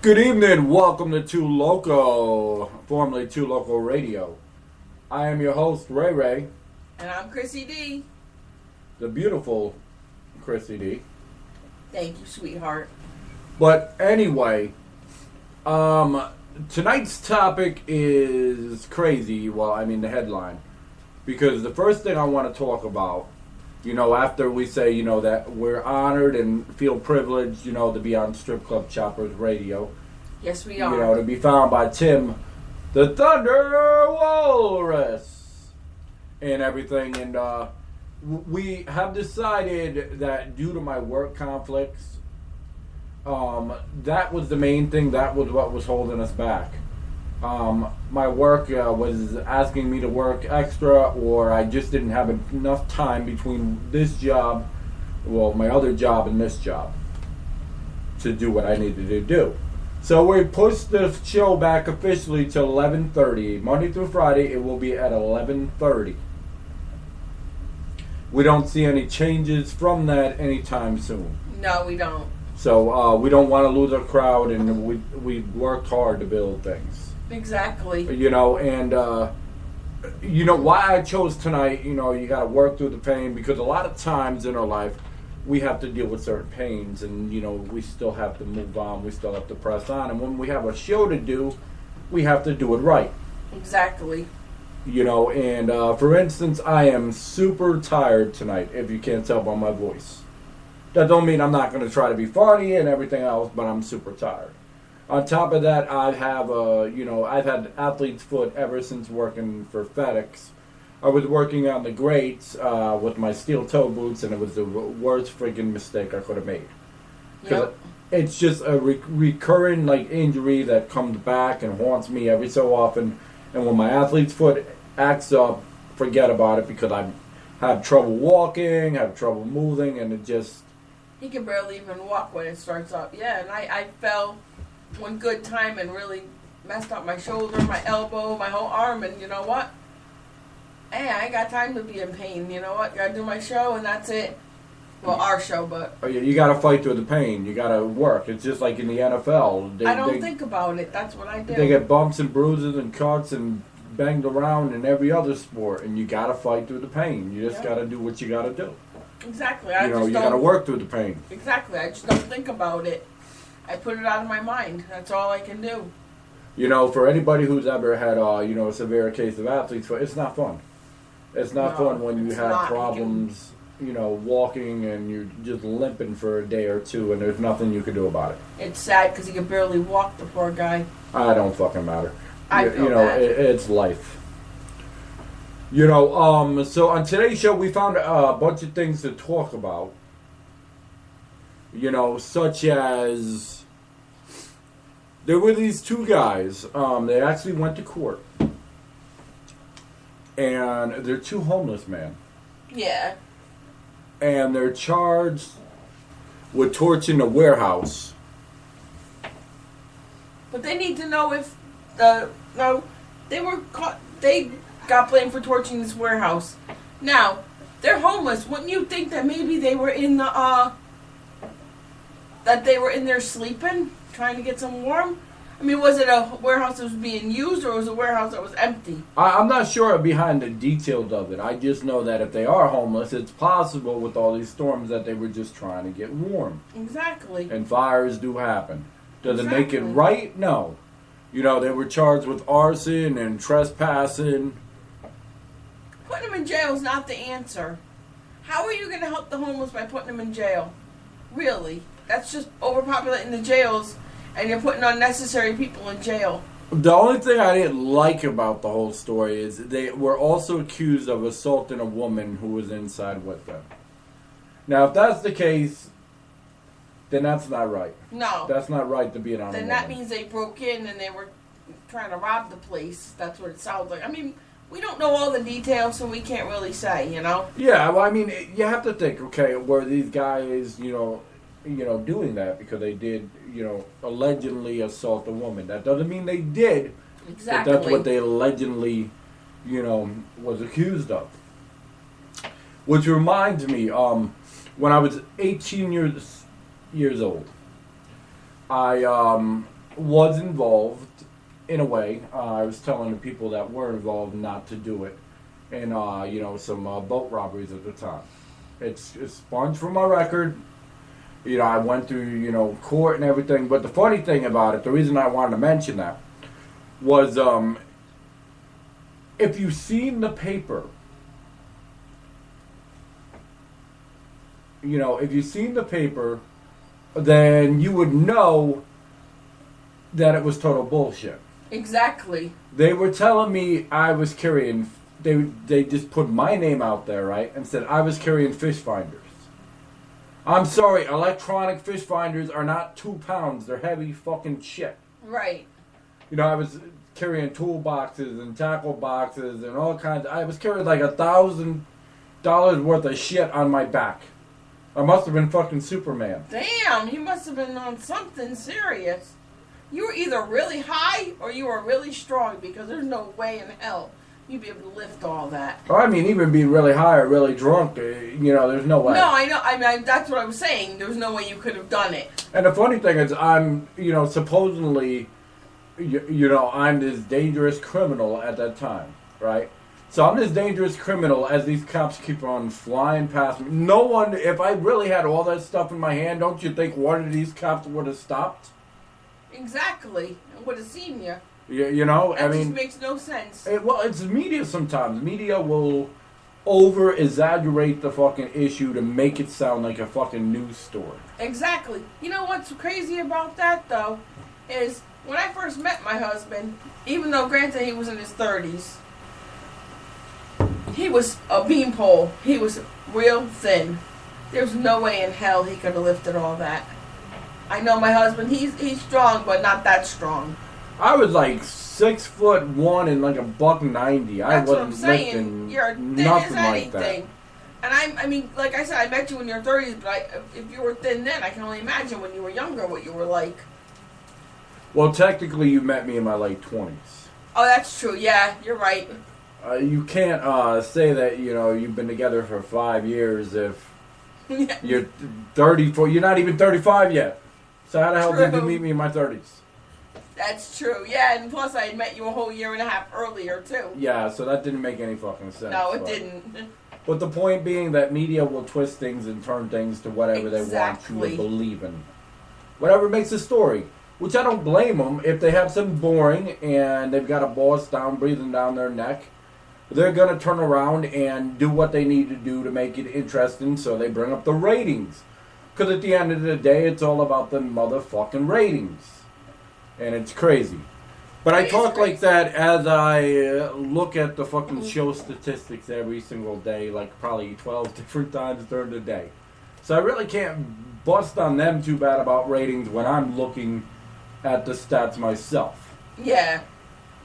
Good evening, welcome to Two Loco, formerly Two Loco Radio. I am your host, Ray Ray. And I'm Chrissy D. The beautiful Chrissy D. Thank you, sweetheart. But anyway, tonight's topic is crazy, the headline. Because the first thing I want to talk about, after we say, that we're honored and feel privileged, to be on Strip Club Choppers Radio. Yes, we are. To be found by Tim, the Thunder Walrus, and everything. And we have decided that due to my work conflicts, that was the main thing. That was what was holding us back. My work was asking me to work extra, or I just didn't have enough time between this job, my other job and this job, to do what I needed to do. So we pushed the show back officially to 11:30. Monday through Friday, it will be at 11:30. We don't see any changes from that anytime soon. No, we don't. So we don't want to lose our crowd, and we worked hard to build things. Exactly. Why I chose tonight, you got to work through the pain, because a lot of times in our life, we have to deal with certain pains, and, we still have to move on, we still have to press on, and when we have a show to do, we have to do it right. Exactly. For instance, I am super tired tonight, if you can't tell by my voice. That don't mean I'm not going to try to be funny and everything else, but I'm super tired. On top of that, I've had athlete's foot ever since working for FedEx. I was working on the grates with my steel toe boots, and it was the worst freaking mistake I could have made. Yep. It's just a recurring injury that comes back and haunts me every so often. And when my athlete's foot acts up, forget about it, because I have trouble walking, have trouble moving, and it just... He can barely even walk when it starts up. Yeah, and I fell one good time and really messed up my shoulder, my elbow, my whole arm, and you know what? Hey, I ain't got time to be in pain. You know what? Gotta do my show, and that's it. Well, our show, but... Oh, yeah, you gotta fight through the pain. You gotta work. It's just like in the NFL. I don't think about it. That's what I do. They get bumps and bruises and cuts and banged around in every other sport, and you gotta fight through the pain. You just gotta do what you gotta do. Exactly. You gotta work through the pain. Exactly. I just don't think about it. I put it out of my mind. That's all I can do. For anybody who's ever had, a severe case of athlete's foot, it's not fun. It's not fun when you have problems, walking and you're just limping for a day or two, and there's nothing you can do about it. It's sad because he can barely walk, the poor guy. I don't fucking matter. I feel bad. It's life. So on today's show, we found a bunch of things to talk about. Such as... There were these two guys. They actually went to court. And they're two homeless men. Yeah. And they're charged with torching a warehouse. But they need to know if they were caught. They got blamed for torching this warehouse. Now, they're homeless. Wouldn't you think that maybe they were in the that they were in there sleeping, trying to get some warm? I mean, was it a warehouse that was being used, or was it a warehouse that was empty? I'm not sure behind the details of it. I just know that if they are homeless, it's possible with all these storms that they were just trying to get warm. Exactly. And fires do happen. Does it make it right? No. They were charged with arson and trespassing. Putting them in jail is not the answer. How are you going to help the homeless by putting them in jail? Really? That's just overpopulating the jails, and you're putting unnecessary people in jail. The only thing I didn't like about the whole story is they were also accused of assaulting a woman who was inside with them. Now, if that's the case, then that's not right. No. That's not right to be an honest Then woman. that means they broke in and they were trying to rob the place. That's what it sounds like. I mean, we don't know all the details, so we can't really say, Yeah, well, you have to think, okay, were these guys, doing that because they did, allegedly assault a woman. That doesn't mean they did. Exactly. But that's what they allegedly, was accused of. Which reminds me, when I was 18 years old, I was involved in a way. I was telling the people that were involved not to do it, and some boat robberies at the time. It's expunged from my record. I went through court and everything. But the funny thing about it, the reason I wanted to mention that was if you've seen the paper. If you've seen the paper, then you would know that it was total bullshit. Exactly. They were telling me I was carrying. They just put my name out there, right, and said I was carrying fish finders. I'm sorry, electronic fish finders are not 2 pounds. They're heavy fucking shit. Right. I was carrying toolboxes and tackle boxes and all kinds. I was carrying like $1,000 worth of shit on my back. I must have been fucking Superman. Damn, you must have been on something serious. You were either really high or you were really strong, because there's no way in hell you'd be able to lift all that. I mean, even being really high or really drunk, there's no way. No, I know. I mean, that's what I was saying. There's no way you could have done it. And the funny thing is, I'm, supposedly, I'm this dangerous criminal at that time, right? So I'm this dangerous criminal as these cops keep on flying past me. No one, if I really had all that stuff in my hand, don't you think one of these cops would have stopped? Exactly. I would have seen you. That just makes no sense. It's media sometimes. Media will over-exaggerate the fucking issue to make it sound like a fucking news story. Exactly. You know what's crazy about that, though, is when I first met my husband, even though, granted, he was in his 30s, he was a beanpole. He was real thin. There's no way in hell he could have lifted all that. I know my husband, he's strong, but not that strong. I was like 6'1" and like $190. That's I what I'm wasn't saying. lifting You're thin nothing as like that. anything. And I mean, like I said, I met you in your 30s, but if you were thin then, I can only imagine when you were younger what you were like. Well, technically, you met me in my late 20s. Oh, that's true. Yeah, you're right. You can't say that you've been together for 5 years if you're 34. You're not even 35 yet. So how the hell did you meet me in my 30s? That's true. Yeah, and plus I had met you a whole year and a half earlier too. Yeah, so that didn't make any fucking sense. No, it didn't. But the point being that media will twist things and turn things to whatever they want you to believe in. Whatever makes a story. Which I don't blame them. If they have something boring and they've got a boss down breathing down their neck, they're going to turn around and do what they need to do to make it interesting, so they bring up the ratings. Because at the end of the day, it's all about the motherfucking ratings. And it's crazy. But I talk like that as I look at the fucking show statistics every single day, like probably 12 different times during the day. So I really can't bust on them too bad about ratings when I'm looking at the stats myself. Yeah.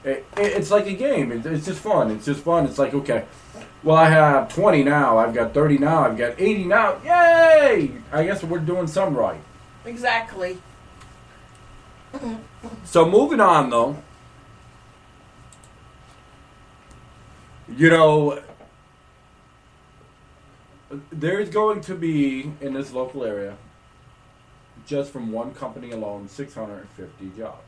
It's like a game. It's just fun. It's just fun. It's like, okay, well, I have 20 now. I've got 30 now. I've got 80 now. Yay! I guess we're doing some right. Exactly. So moving on, though. There's going to be, in this local area, just from one company alone, 650 jobs.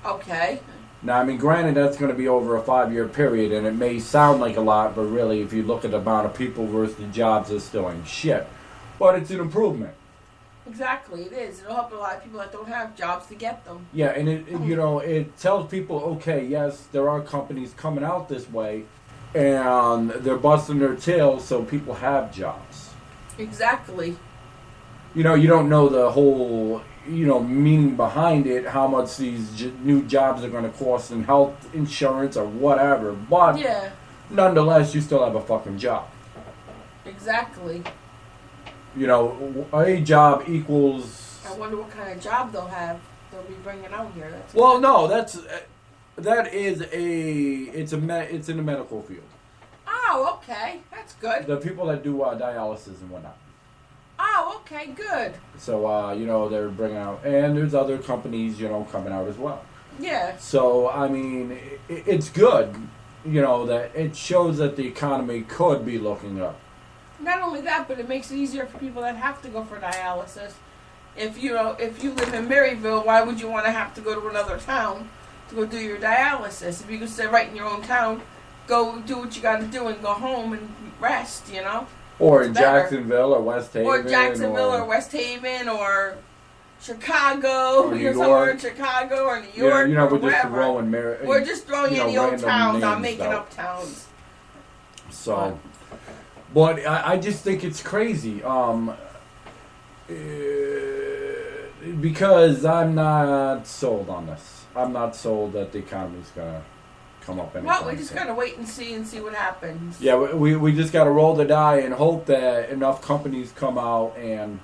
Okay. Now, I mean, granted, that's going to be over a 5-year period, and it may sound like a lot, but really, if you look at the amount of people versus the jobs, it still ain't shit. But it's an improvement. Exactly, it is. It'll help a lot of people that don't have jobs to get them. Yeah, and it tells people, okay, yes, there are companies coming out this way, and they're busting their tails so people have jobs. Exactly. You don't know the whole, meaning behind it, how much these new jobs are going to cost in health insurance or whatever, but yeah, nonetheless, you still have a fucking job. Exactly. A job equals... I wonder what kind of job they'll be bringing out here. It's in the medical field. Oh, okay. That's good. The people that do dialysis and whatnot. Oh, okay, good. So, they're bringing out... And there's other companies, coming out as well. Yeah. So, I mean, it's good, that it shows that the economy could be looking up. Not only that, but it makes it easier for people that have to go for dialysis. If you live in Maryville, why would you want to have to go to another town to go do your dialysis? If you could stay right in your own town, go do what you got to do and go home and rest, you know? Or in Jacksonville or West Haven. Or Jacksonville or West Haven or Chicago. Or New You're York. somewhere in Chicago or New York You know, or we're just wherever. throwing We're just throwing any old random towns. I'm names making out. up towns. So, but I just think it's crazy. Because I'm not sold on this. I'm not sold that the economy's gonna come up anytime Well, we just soon. gotta wait and see what happens. Yeah, we just gotta roll the die and hope that enough companies come out and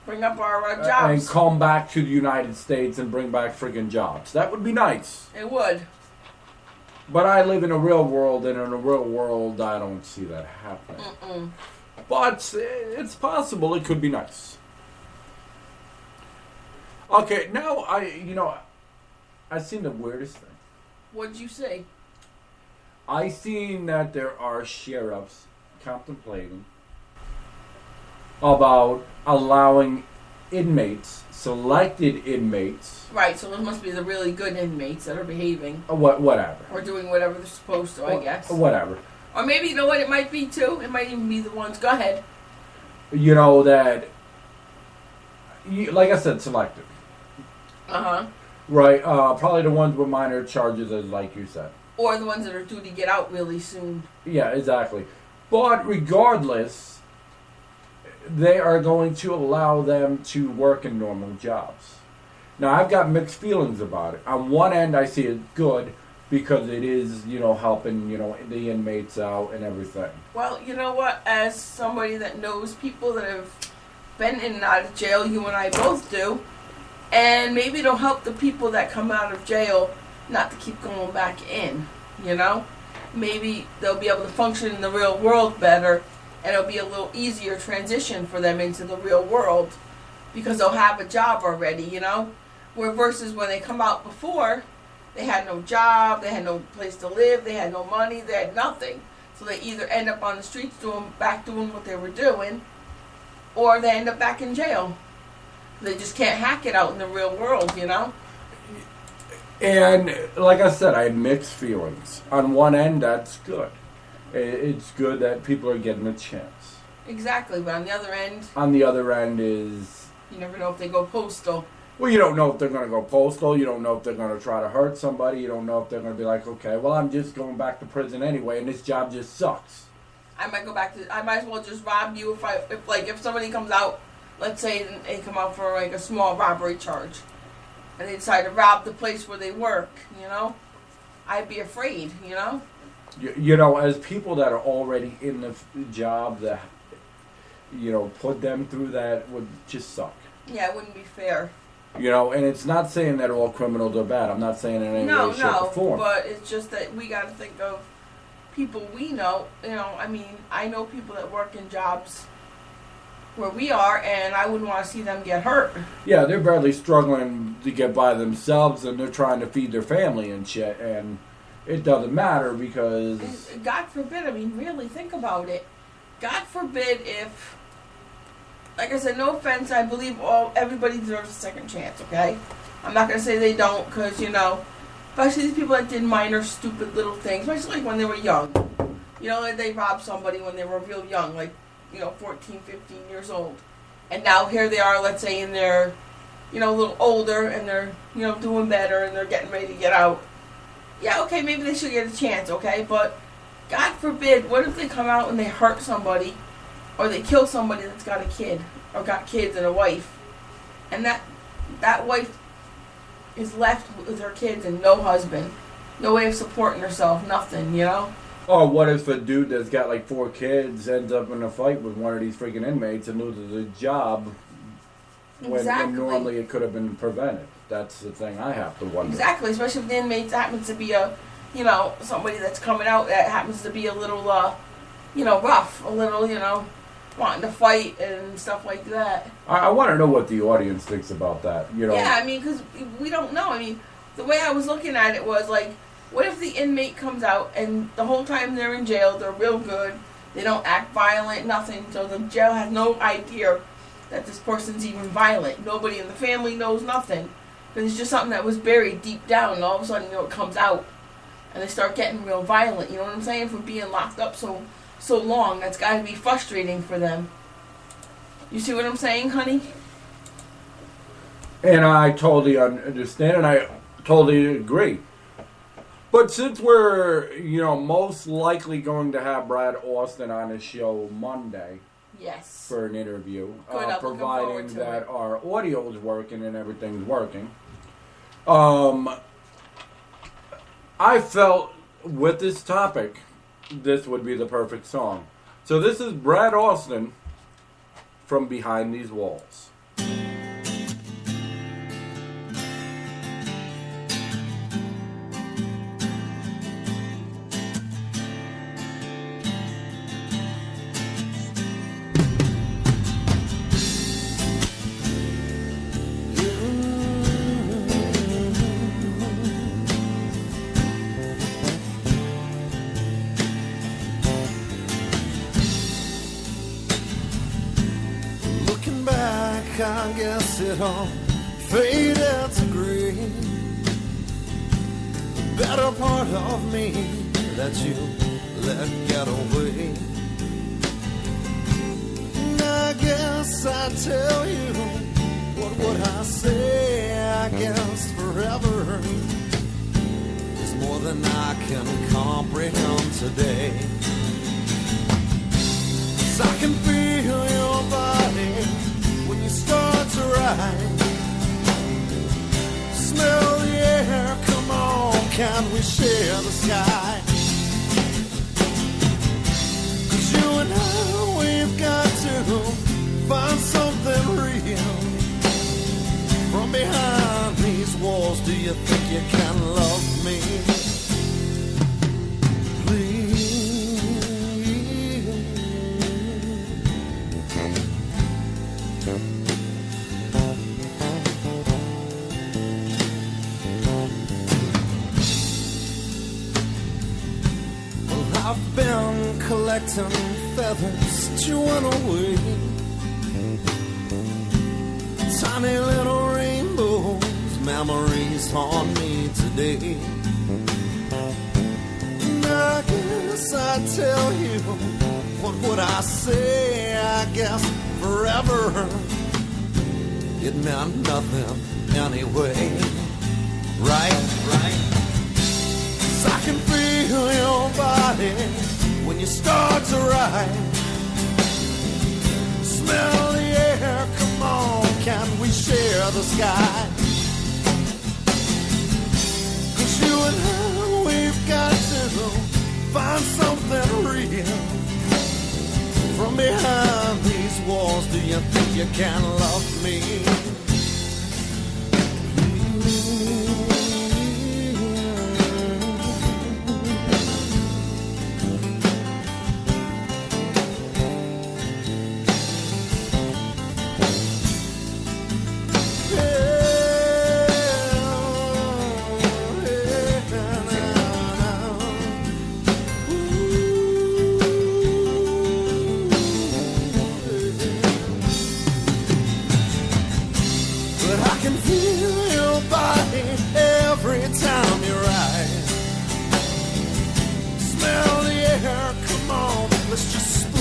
Bring up our jobs. and come back to the United States and bring back friggin' jobs. That would be nice. It would. But I live in a real world, and in a real world, I don't see that happening. Mm-mm. But it's possible. It could be nice. Okay, now I seen the weirdest thing. What'd you say? I seen that there are sheriffs contemplating about allowing inmates, selected inmates, Right, so those must be the really good inmates that are behaving whatever. or doing whatever they're supposed to, I guess. Whatever. Or maybe, you know what it might be too? It might even be the ones. Go ahead. You know that, like I said, selective. Uh-huh. Right, probably the ones with minor charges, as like you said. Or the ones that are due to get out really soon. Yeah, exactly. But regardless, they are going to allow them to work in normal jobs. Now, I've got mixed feelings about it. On one end, I see it good because it is, helping, the inmates out and everything. Well, you know what? As somebody that knows people that have been in and out of jail, you and I both do, and maybe it'll help the people that come out of jail not to keep going back in, Maybe they'll be able to function in the real world better, and it'll be a little easier transition for them into the real world because they'll have a job already, Where versus when they come out before, they had no job, they had no place to live, they had no money, they had nothing. So they either end up on the streets doing what they were doing, or they end up back in jail. They just can't hack it out in the real world, And like I said, I have mixed feelings. On one end, that's good. It's good that people are getting a chance. Exactly, but on the other end... On the other end is... You never know if they go postal. Well, you don't know if they're going to go postal. You don't know if they're going to try to hurt somebody. You don't know if they're going to be like, okay, well, I'm just going back to prison anyway, and this job just sucks. I might as well just rob you if somebody comes out, let's say they come out for like a small robbery charge, and they decide to rob the place where they work, I'd be afraid, As people that are already in the job that, put them through that would just suck. Yeah, it wouldn't be fair. And it's not saying that all criminals are bad. I'm not saying in any way, shape, or form. But it's just that we got to think of people we know. I know people that work in jobs where we are, and I wouldn't want to see them get hurt. Yeah, they're barely struggling to get by themselves, and they're trying to feed their family and shit, and it doesn't matter because... God forbid, really think about it. God forbid if... Like I said, no offense, I believe everybody deserves a second chance, okay? I'm not going to say they don't, because, especially these people that did minor, stupid little things, especially like when they were young. Like they robbed somebody when they were real young, 14, 15 years old. And now here they are, let's say, in their, a little older, and they're, doing better, and they're getting ready to get out. Yeah, okay, maybe they should get a chance, okay? But, God forbid, what if they come out and they hurt somebody, or they kill somebody that's got a kid, or got kids and a wife, and that wife is left with her kids and no husband, no way of supporting herself, nothing, Or what if a dude that's got like 4 kids ends up in a fight with one of these freaking inmates and loses his job when normally it could have been prevented? That's the thing I have to wonder. Exactly, especially if the inmate happens to be somebody that's coming out that happens to be a little, rough, a little, wanting to fight and stuff like that. I want to know what the audience thinks about that. Yeah, because we don't know. The way I was looking at it was like, what if the inmate comes out and the whole time they're in jail, they're real good, they don't act violent, nothing, so the jail has no idea that this person's even violent. Nobody in the family knows nothing. But it's just something that was buried deep down, and all of a sudden, it comes out. And they start getting real violent, you know what I'm saying? From being locked up so long, that's got to be frustrating for them. You see what I'm saying, honey? And I totally understand, and I totally agree. But since we're, most likely going to have Brad Austin on his show Monday, yes, for an interview, good, providing that it. Our audio is working and everything's working. I felt with this topic, this would be the perfect song. So this is Brad Austin from Behind These Walls. I guess it all faded to gray. The better part of me that you let get away. And I guess I'd tell you, what would I say? I guess forever is more than I can comprehend today. 'Cause I can feel your body when you start to ride. Smell the air, come on, can we share the sky? 'Cause you and I, we've got to find something real. From behind these walls, do you think you can love me? Please. I've been collecting feathers to run away. Tiny little rainbows, memories haunt me today. And I guess I'd tell you, what would I say? I guess forever, it meant nothing anyway. Right? 'Cause I can feel your body when you start to ride. Smell the air, come on, can we share the sky? 'Cause you and I, we've got to find something real. From behind these walls, do you think you can love me?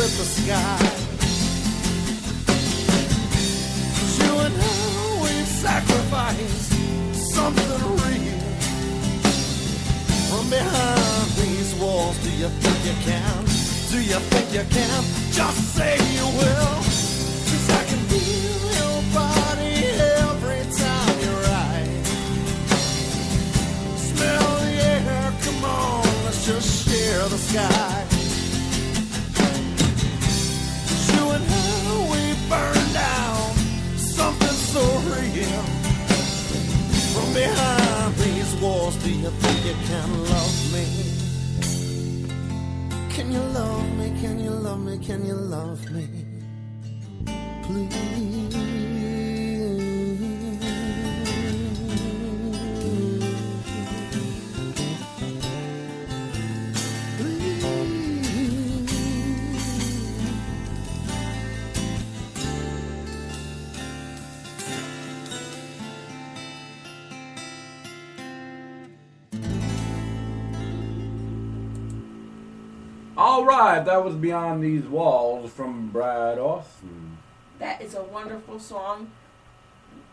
The sky. 'Cause you and I, we've sacrificed something real. From behind these walls, do you think you can? Do you think you can? Just say you will. 'Cause I can feel your body every time you ride. Smell the air, come on, let's just share the sky. Burn down something so real. From behind these walls, do you think you can love me? Can you love me? Can you love me? Can you love me? Please. All right, that was Beyond These Walls from Brad Austin. That is a wonderful song.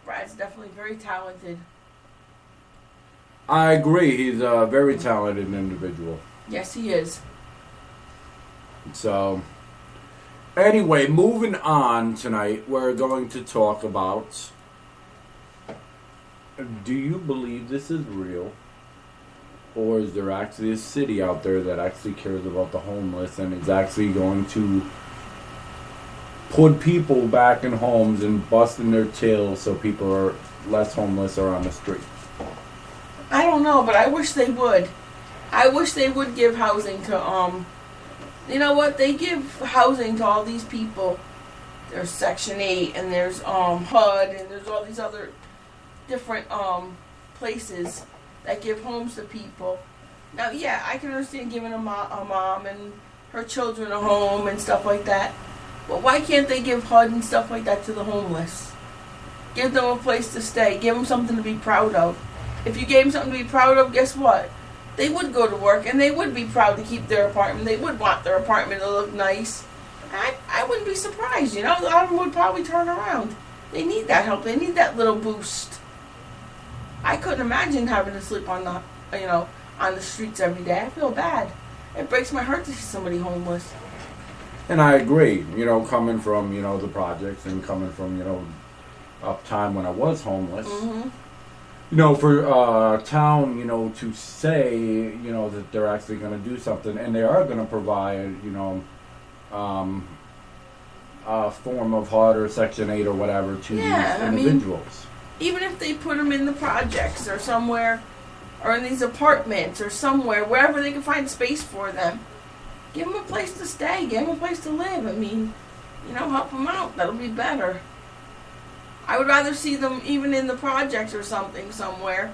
Brad's definitely very talented. I agree. He's a very talented individual. Yes, he is. So, anyway, moving on tonight, we're going to talk about, do you believe this is real? Or is there actually a city out there that actually cares about the homeless and is actually going to put people back in homes and busting their tails so people are less homeless or on the street? I don't know, but I wish they would. I wish they would give housing to, you know what? They give housing to all these people. There's Section 8 and there's HUD and there's all these other different places that give homes to people. Now, yeah, I can understand giving a mom and her children a home and stuff like that. But why can't they give HUD and stuff like that to the homeless? Give them a place to stay. Give them something to be proud of. If you gave them something to be proud of, guess what? They would go to work and they would be proud to keep their apartment. They would want their apartment to look nice. I wouldn't be surprised, you know. A lot of them would probably turn around. They need that help. They need that little boost. I couldn't imagine having to sleep on the streets every day. I feel bad. It breaks my heart to see somebody homeless. And I agree, coming from, the projects and coming from, a time when I was homeless. Mm-hmm. For town, to say, that they're actually going to do something and they are going to provide, a form of HUD or Section 8 or whatever to these individuals. Even if they put them in the projects or somewhere, or in these apartments or somewhere, wherever they can find space for them, give them a place to stay, give them a place to live. I mean, help them out. That'll be better. I would rather see them even in the projects or something somewhere,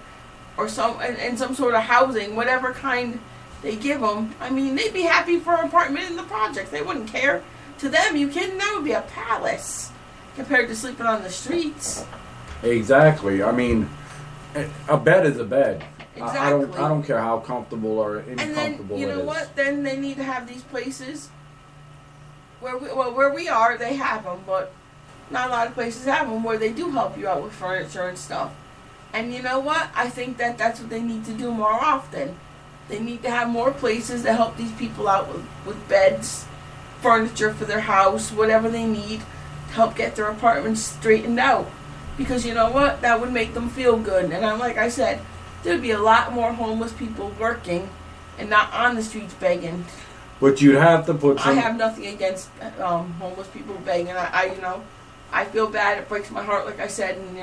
or in some sort of housing, whatever kind they give them. I mean, they'd be happy for an apartment in the projects. They wouldn't care. To them, you kidding? That would be a palace compared to sleeping on the streets. Exactly. I mean, a bed is a bed. Exactly. I don't care how comfortable or uncomfortable it is. And then, you know what? Then they need to have these places where we are, they have them, but not a lot of places have them where they do help you out with furniture and stuff. And you know what? I think that's what they need to do more often. They need to have more places to help these people out with beds, furniture for their house, whatever they need to help get their apartments straightened out. Because you know what? That would make them feel good. And like I said, there'd be a lot more homeless people working and not on the streets begging. But you'd have to put some... I have nothing against homeless people begging. I feel bad. It breaks my heart, like I said. And,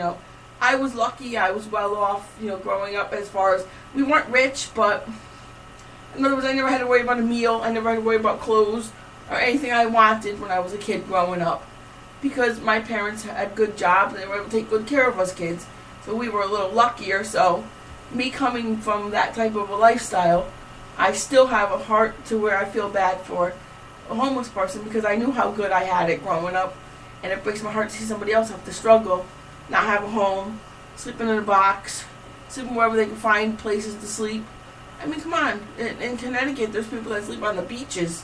I was lucky. I was well off, growing up as far as... We weren't rich, but... In other words, I never had to worry about a meal. I never had to worry about clothes or anything I wanted when I was a kid growing up. Because my parents had good jobs and they were able to take good care of us kids. So we were a little luckier. So me coming from that type of a lifestyle, I still have a heart to where I feel bad for a homeless person because I knew how good I had it growing up. And it breaks my heart to see somebody else have to struggle, not have a home, sleeping in a box, sleeping wherever they can find places to sleep. I mean, come on. In Connecticut, there's people that sleep on the beaches,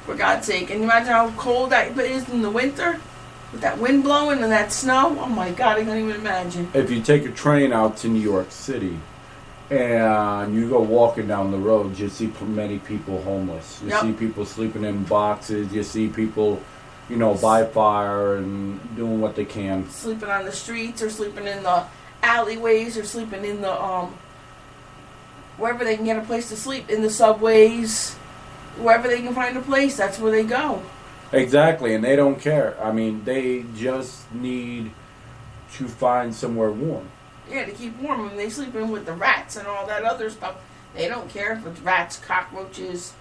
for God's sake. And you imagine how cold that is in the winter? With that wind blowing and that snow? Oh my God, I can't even imagine. If you take a train out to New York City and you go walking down the road, you see many people homeless. You see people sleeping in boxes. You see people, by fire and doing what they can. Sleeping on the streets or sleeping in the alleyways or sleeping in the, wherever they can get a place to sleep, in the subways. Wherever they can find a place, that's where they go. Exactly, and they don't care. I mean, they just need to find somewhere warm. Yeah, to keep warm. And they sleep in with the rats and all that other stuff. They don't care if it's rats, cockroaches.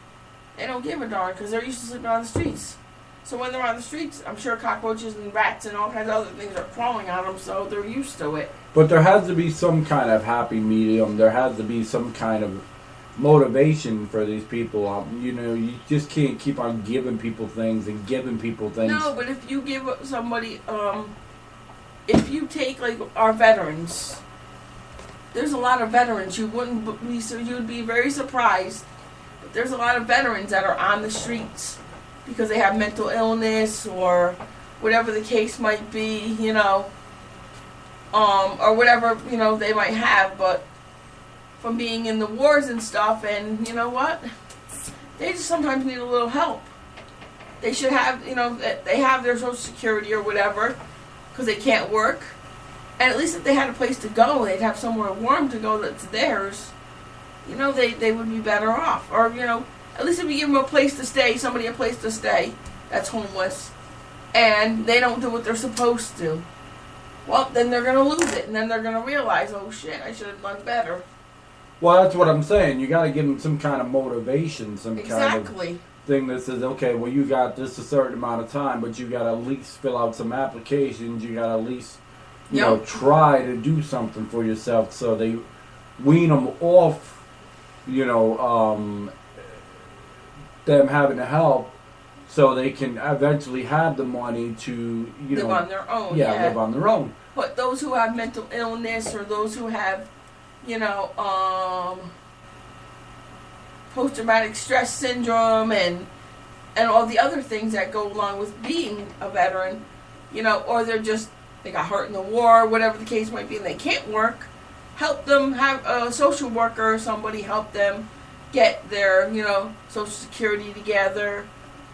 They don't give a darn because they're used to sleeping on the streets. So when they're on the streets, I'm sure cockroaches and rats and all kinds of other things are crawling on them, so they're used to it. But there has to be some kind of happy medium. There has to be some kind of motivation for these people. You just can't keep on giving people things and giving people things. No, but if you give somebody, if you take like our veterans, there's a lot of veterans. You'd be very surprised there's a lot of veterans that are on the streets because they have mental illness or whatever the case might be, or whatever, they might have, but from being in the wars and stuff, and you know what? They just sometimes need a little help. They should have, they have their Social Security or whatever because they can't work. And at least if they had a place to go, they'd have somewhere warm to go that's theirs. They would be better off. Or, at least if you give them a place to stay, somebody a place to stay that's homeless, and they don't do what they're supposed to, well, then they're going to lose it. And then they're going to realize, oh shit, I should have done better. Well, that's what I'm saying. You got to give them some kind of motivation, some kind of thing that says, okay, well, you got this a certain amount of time, but you got to at least fill out some applications. You got to at least, try to do something for yourself. So they wean them off, them having to help, so they can eventually have the money to, live on their own. Yeah, live on their own. But those who have mental illness or those who have, post-traumatic stress syndrome and all the other things that go along with being a veteran, or they got hurt in the war, whatever the case might be, and they can't work, help them have a social worker or somebody help them get their, Social Security together,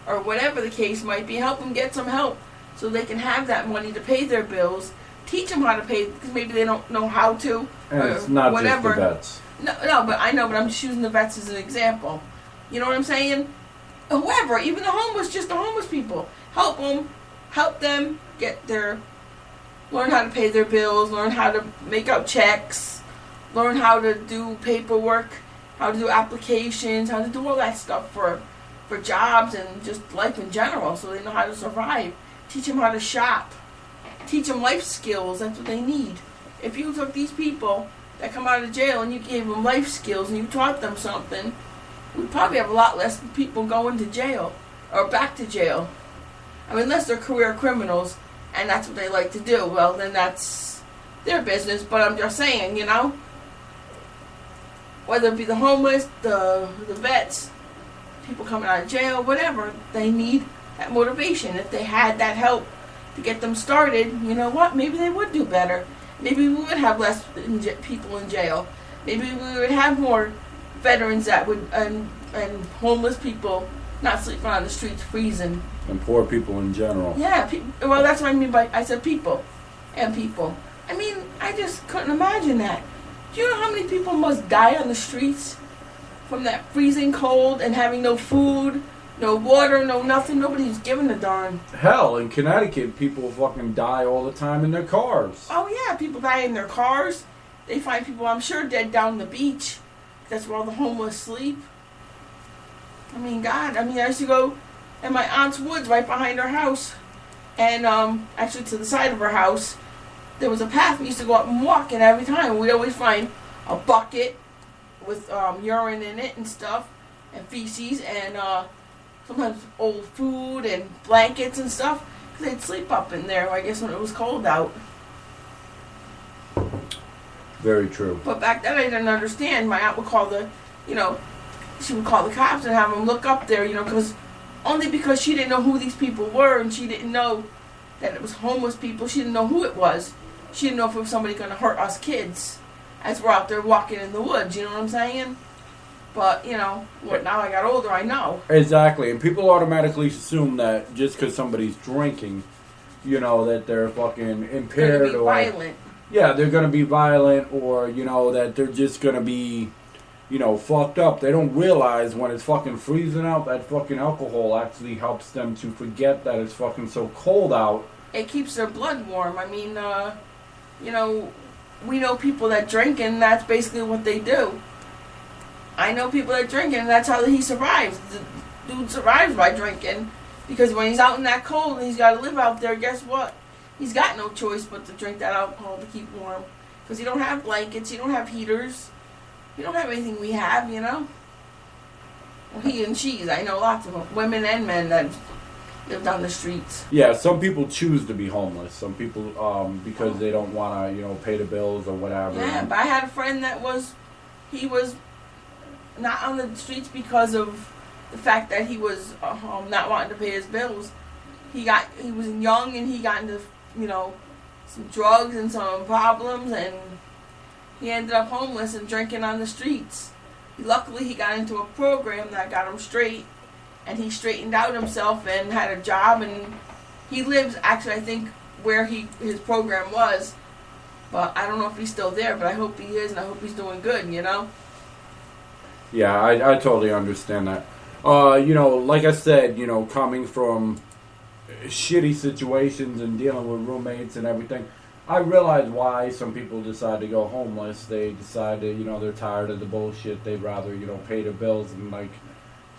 or whatever the case might be, help them get some help so they can have that money to pay their bills, teach them how to pay, because maybe they don't know how to, and or it's not whatever. just the vets. No, but I know, but I'm just using the vets as an example. You know what I'm saying? Whoever, even the homeless, just the homeless people, help them learn how to pay their bills, learn how to make out checks, learn how to do paperwork, how to do applications, how to do all that stuff for jobs and just life in general, so they know how to survive. Teach them how to shop. Teach them life skills. That's what they need. If you took these people that come out of jail and you gave them life skills and you taught them something, we'd probably have a lot less people going to jail or back to jail. I mean, unless they're career criminals and that's what they like to do, well, then that's their business. But I'm just saying, whether it be the homeless, the vets, people coming out of jail, whatever, they need that motivation. If they had that help to get them started, you know what? Maybe they would do better. Maybe we would have less people in jail. Maybe we would have more veterans that would and homeless people not sleeping on the streets freezing. And poor people in general. Yeah, well, that's what I mean by I said people and people. I mean, I just couldn't imagine that. Do you know how many people must die on the streets from that freezing cold and having no food, no water, no nothing? Nobody's giving a darn. Hell, in Connecticut, people fucking die all the time in their cars. Oh yeah, people die in their cars. They find people, I'm sure, dead down the beach. That's where all the homeless sleep. I mean, God, I used to go in my aunt's woods right behind her house. And actually to the side of her house, there was a path we used to go up and walk, and every time we'd always find a bucket with urine in it and stuff, and feces, and sometimes old food and blankets and stuff, because they'd sleep up in there, I guess, when it was cold out. Very true. But back then I didn't understand. My aunt would call she would call the cops and have them look up there, only because she didn't know who these people were, and she didn't know that it was homeless people. She didn't know who it was. She didn't know if it was somebody going to hurt us kids as we're out there walking in the woods, you know what I'm saying? But, now I got older, I know. Exactly, and people automatically assume that just because somebody's drinking, that they're fucking impaired or violent. Yeah, they're going to be violent, or, that they're just going to be, fucked up. They don't realize when it's fucking freezing out, that fucking alcohol actually helps them to forget that it's fucking so cold out. It keeps their blood warm. I mean, we know people that drink, and that's basically what they do. I know people that drink, and that's how he survives. The dude survives by drinking, because when he's out in that cold and he's got to live out there, guess what? He's got no choice but to drink that alcohol to keep warm. Because you don't have blankets, you don't have heaters, you don't have anything we have, Well, he and she's, I know lots of them, women and men that live down the streets. Yeah, some people choose to be homeless. Some people, because they don't want to, pay the bills or whatever. Yeah, but I had a friend that he was not on the streets because of the fact that he was not wanting to pay his bills. He was young and he got into, some drugs and some problems, and he ended up homeless and drinking on the streets. Luckily, he got into a program that got him straight, and he straightened out himself and had a job, and he lives, actually, I think, where his program was. But I don't know if he's still there, but I hope he is, and I hope he's doing good, Yeah, I totally understand that. Like I said, coming from shitty situations and dealing with roommates and everything, I realize why some people decide to go homeless. They decide to, they're tired of the bullshit. They'd rather, pay their bills and,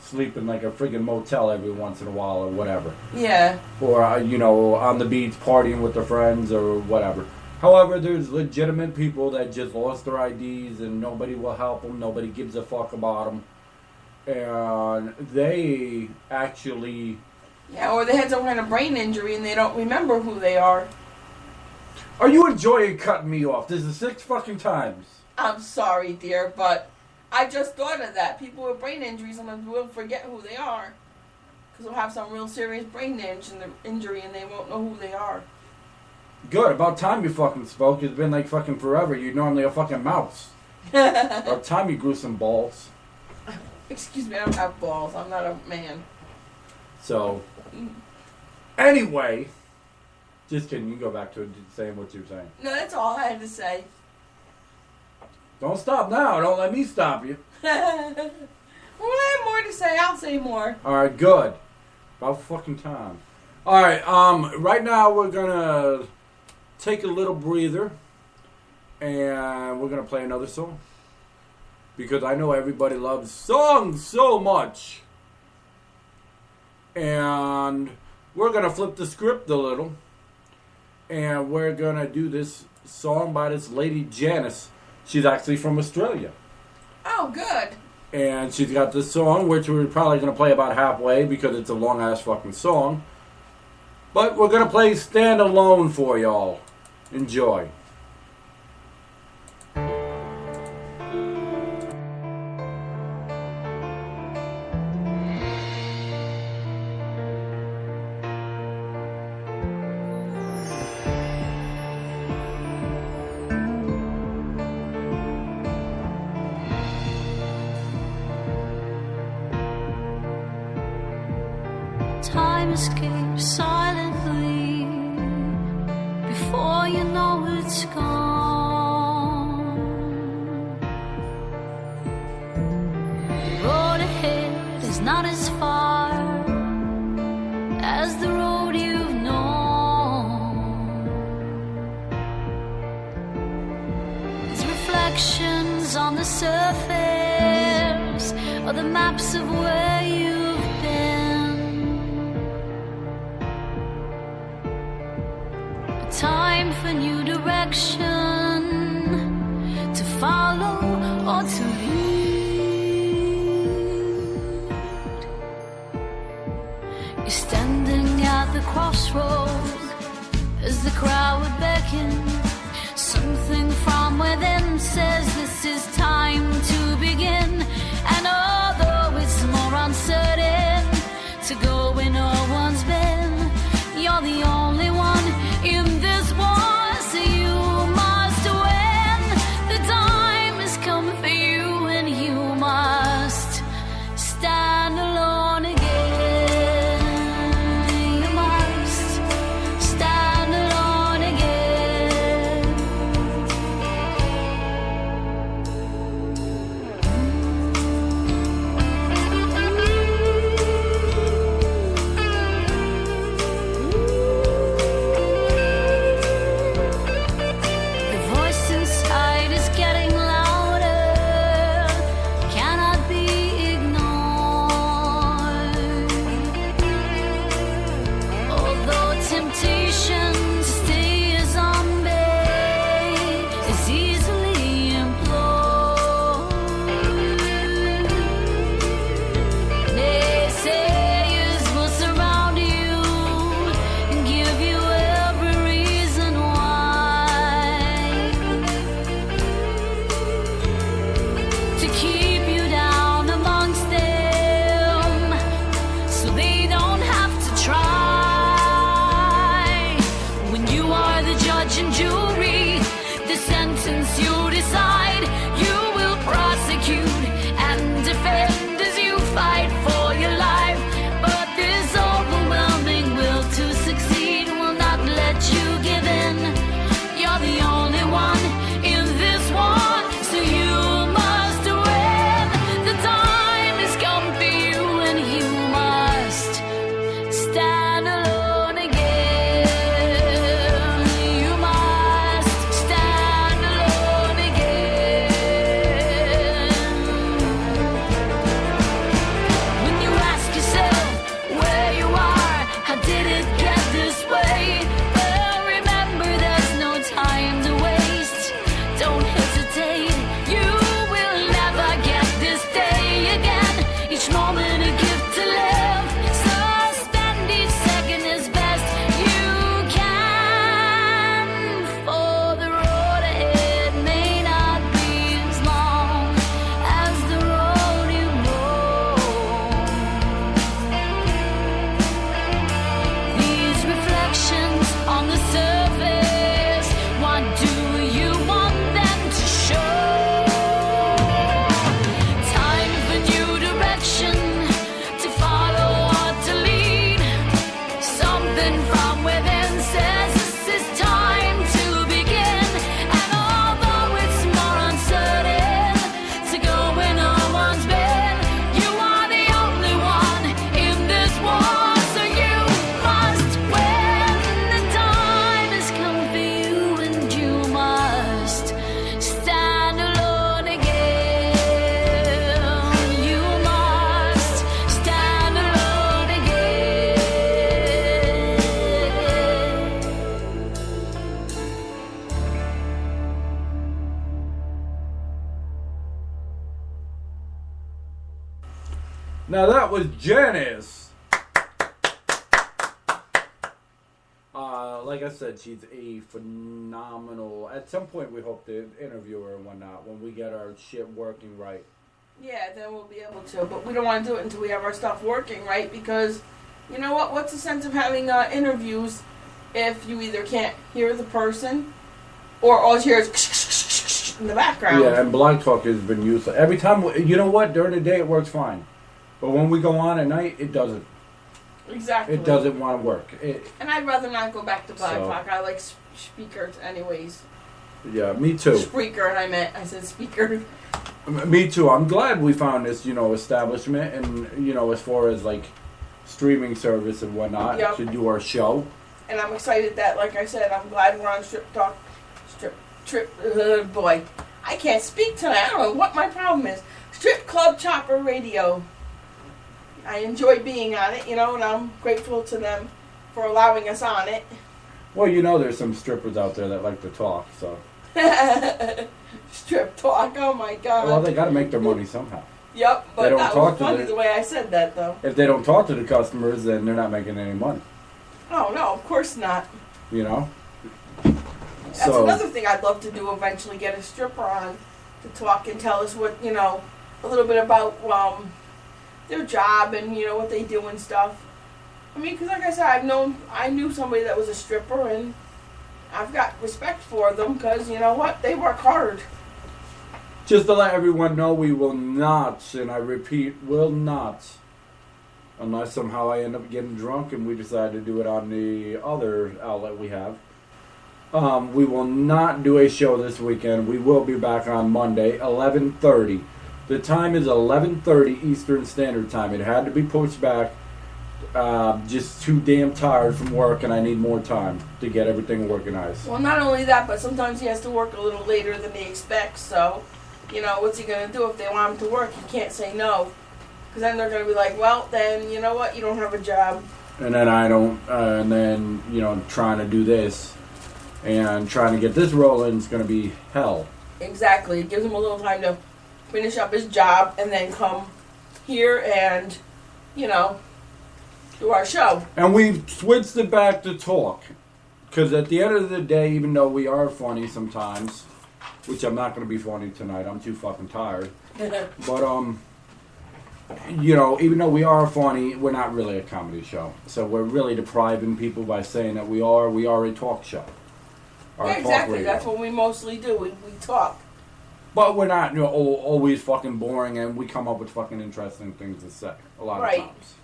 sleep in, a friggin' motel every once in a while or whatever. Yeah. Or, on the beach partying with their friends or whatever. However, there's legitimate people that just lost their IDs and nobody will help them. Nobody gives a fuck about them. And they actually... Yeah, or they had some kind of brain injury and they don't remember who they are. Are you enjoying cutting me off? This is 6 fucking times. I'm sorry, dear, but I just thought of that. People with brain injuries sometimes will forget who they are. Because they'll have some real serious brain injury and they won't know who they are. Good. About time you fucking spoke. It's been fucking forever. You're normally a fucking mouse. About time you grew some balls. Excuse me, I don't have balls. I'm not a man. So, anyway, just kidding. You go back to saying what you were saying. No, that's all I had to say. Don't stop now. Don't let me stop you. When I have more to say, I'll say more. All right, good. About fucking time. All right. Right now we're gonna take a little breather, and we're gonna play another song because I know everybody loves songs so much. And we're going to flip the script a little. And we're going to do this song by this lady, Janice. She's actually from Australia. Oh, good. And she's got this song, which we're probably going to play about halfway because it's a long-ass fucking song. But we're going to play Stand Alone for y'all. Enjoy. Time escapes silently before you know it's gone. The road ahead is not as far as the road you've known. It's reflections on the surface or the maps of where you've been. Time for new direction to follow or to lead. You're standing at the crossroads as the crowd beckons. Something from within says this is time to begin. And although it's more uncertain to go where no one's been, you're the only one in this war, so you must win. The time has come for you, and you must stand alone again. You must stand alone again. To keep you down Now that was Janice. Like I said, she's a phenomenal. At some point, we hope to interview her and whatnot when we get our shit working right. Yeah, then we'll be able to. But we don't want to do it until we have our stuff working right, because you know what? What's the sense of having interviews if you either can't hear the person or all you hear is in the background? Yeah, and Blog Talk has been useless. Every time, you know what? During the day, it works fine. But when we go on at night, it doesn't. Exactly. It doesn't want to work. And I'd rather not go back to Blog Talk. I like Spreaker anyways. Yeah, me too. Spreaker, I said speaker. Me too. I'm glad we found this, establishment, and as far as like streaming service and whatnot to do our show. And I'm excited that, like I said, I'm glad we're on boy, I can't speak tonight. I don't know what my problem is. Strip Club Chopper Radio. I enjoy being on it, and I'm grateful to them for allowing us on it. Well, there's some strippers out there that like to talk, so. Strip talk, oh my God. Well, they got to make their money somehow. Yep, but that was funny the way I said that, though. If they don't talk to the customers, then they're not making any money. Oh, no, of course not. That's another thing I'd love to do eventually, get a stripper on to talk and tell us what, a little bit about their job and, what they do and stuff. I mean, because like I said, I knew somebody that was a stripper, and I've got respect for them because, you know what, they work hard. Just to let everyone know, we will not, and I repeat, will not, unless somehow I end up getting drunk and we decide to do it on the other outlet we have. We will not do a show this weekend. We will be back on Monday, 11:30. The time is 11:30 Eastern Standard Time. It had to be pushed back. Just too damn tired from work, and I need more time to get everything organized. Well, not only that, but sometimes he has to work a little later than he expects, so, what's he going to do if they want him to work? He can't say no. Because then they're going to be like, well, then, you know what, you don't have a job. And then I don't, and then, trying to do this and trying to get this rolling is going to be hell. Exactly. It gives him a little time to finish up his job and then come here and, do our show. And we've switched it back to talk. Because at the end of the day, even though we are funny sometimes, which I'm not going to be funny tonight, I'm too fucking tired. But, even though we are funny, we're not really a comedy show. So we're really depriving people by saying that we are a talk show. Yeah, exactly. That's what we mostly do. We talk. But we're not always fucking boring, and we come up with fucking interesting things to say a lot of times.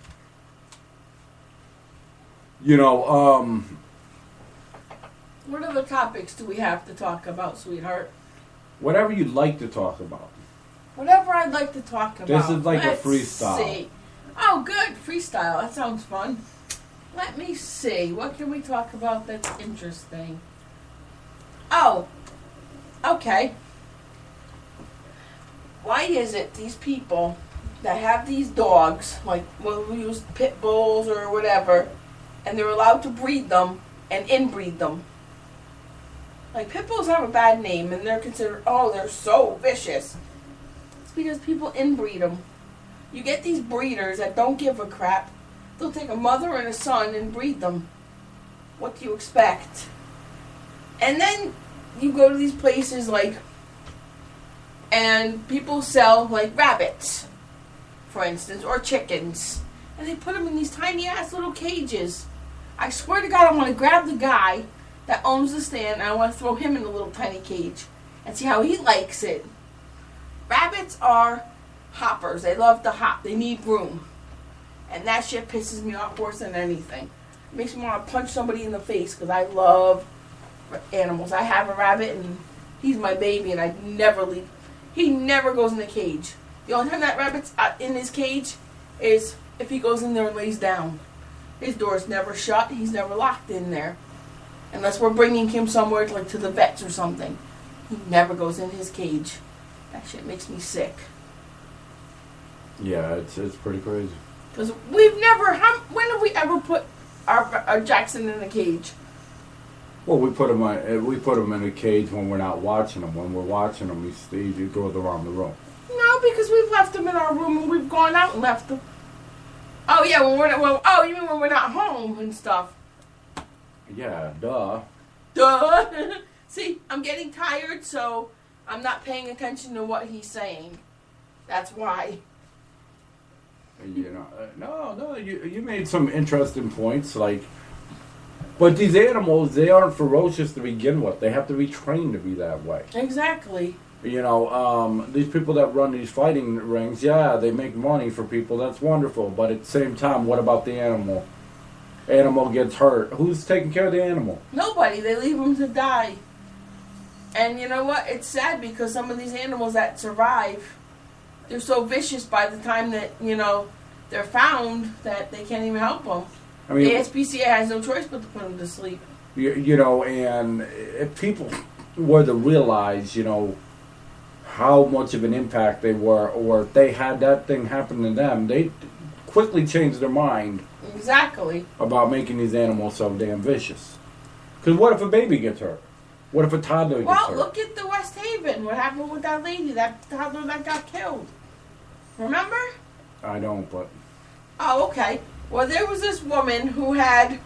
What other topics do we have to talk about, sweetheart? Whatever you'd like to talk about. Whatever I'd like to talk about. This is like Let's a freestyle. See. Oh, good. Freestyle. That sounds fun. Let me see. What can we talk about that's interesting? Oh, okay. Why is it these people that have these dogs, like we use pit bulls or whatever, and they're allowed to breed them and inbreed them? Like, pit bulls have a bad name, and they're considered, they're so vicious. It's because people inbreed them. You get these breeders that don't give a crap. They'll take a mother and a son and breed them. What do you expect? And then you go to these places and people sell rabbits, for instance, or chickens. And they put them in these tiny ass little cages. I swear to God, I want to grab the guy that owns the stand, and I want to throw him in a little tiny cage and see how he likes it. Rabbits are hoppers. They love to hop. They need room. And that shit pisses me off worse than anything. It makes me want to punch somebody in the face because I love animals. I have a rabbit, and he's my baby, and I never leave. He never goes in the cage. The only time that rabbit's in his cage is if he goes in there and lays down. His door's never shut. He's never locked in there. Unless we're bringing him somewhere to the vets or something. He never goes in his cage. That shit makes me sick. Yeah, it's pretty crazy. Because we've never... when have we ever put our Jackson in a cage? Well, we put him in a cage when we're not watching him. When we're watching him, he goes around the room. No, because we've left them in our room and we've gone out and left them. Oh yeah, when we're not. Well, oh, you mean when we're not home and stuff? Yeah, duh. Duh. See, I'm getting tired, so I'm not paying attention to what he's saying. That's why. You know, no, you made some interesting points, like, but these animals, they aren't ferocious to begin with. They have to be trained to be that way. Exactly. You know, these people that run these fighting rings, yeah, they make money for people. That's wonderful. But at the same time, what about the animal? Animal gets hurt. Who's taking care of the animal? Nobody. They leave them to die. And you know what? It's sad because some of these animals that survive, they're so vicious by the time that, you know, they're found that they can't even help them. I mean, the ASPCA has no choice but to put them to sleep. You know, and if people were to realize, you know, how much of an impact they were, or if they had that thing happen to them, they quickly change their mind. Exactly. About making these animals so damn vicious. Because what if a baby gets hurt? What if a toddler gets hurt? Well, look at the West Haven. What happened with that lady, that toddler that got killed? Remember? I don't, but... Oh, okay. Well, there was this woman who had